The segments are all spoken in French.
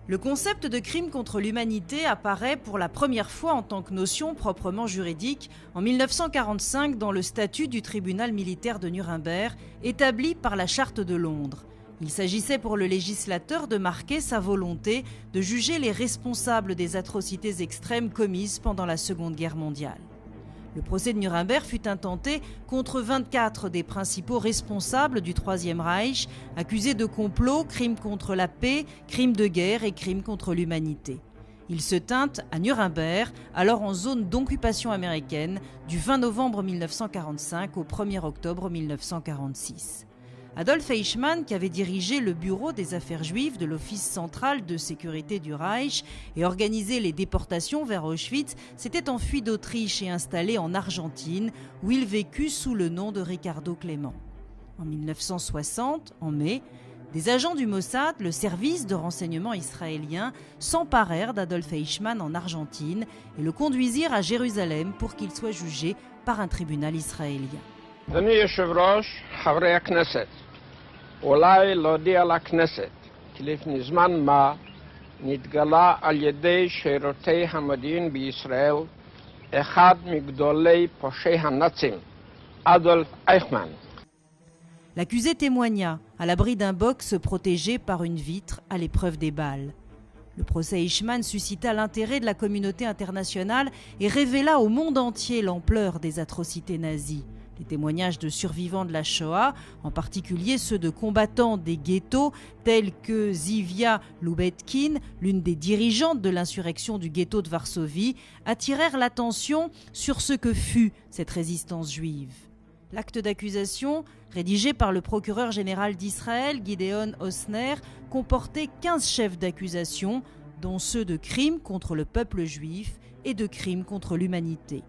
Le concept de crime contre l'humanité apparaît pour la première fois en tant que notion proprement juridique en 1945 dans le statut du tribunal militaire de Nuremberg, établi par la Charte de Londres. Il s'agissait pour le législateur de marquer sa volonté de juger les responsables des atrocités extrêmes commises pendant la Seconde Guerre mondiale. Le procès de Nuremberg fut intenté contre 24 des principaux responsables du Troisième Reich, accusés de complot, crimes contre la paix, crimes de guerre et crimes contre l'humanité. Il se tint à Nuremberg, alors en zone d'occupation américaine, du 20 novembre 1945 au 1er octobre 1946. Adolf Eichmann, qui avait dirigé le bureau des affaires juives de l'Office central de sécurité du Reich et organisé les déportations vers Auschwitz, s'était enfui d'Autriche et installé en Argentine, où il vécut sous le nom de Ricardo Clément. En 1960, en mai, des agents du Mossad, le service de renseignement israélien, s'emparèrent d'Adolf Eichmann en Argentine et le conduisirent à Jérusalem pour qu'il soit jugé par un tribunal israélien. אולי להודיע לכנסת כי לפני זמן מה נתגלה על ידי שירותי המודיעין בישראל אחד מגדולי פושעי הנאצים, אדולף אייכמן. L'accusé témoigna, à l'abri d'un box protégé par une vitre à l'épreuve des balles. Le procès Eichmann suscita l'intérêt de la communauté internationale et révéla au monde entier l'ampleur des atrocités nazies. Les témoignages de survivants de la Shoah, en particulier ceux de combattants des ghettos tels que Zivia Lubetkin, l'une des dirigeantes de l'insurrection du ghetto de Varsovie, attirèrent l'attention sur ce que fut cette résistance juive. L'acte d'accusation, rédigé par le procureur général d'Israël, Gideon Osner, comportait 15 chefs d'accusation, dont ceux de crimes contre le peuple juif et de crimes contre l'humanité.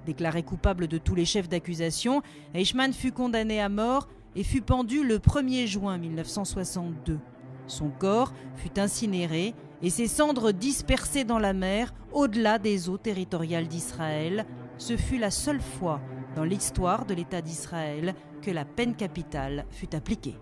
Déclaré coupable de tous les chefs d'accusation, Eichmann fut condamné à mort et fut pendu le 1er juin 1962. Son corps fut incinéré et ses cendres dispersées dans la mer au-delà des eaux territoriales d'Israël. Ce fut la seule fois dans l'histoire de l'État d'Israël que la peine capitale fut appliquée.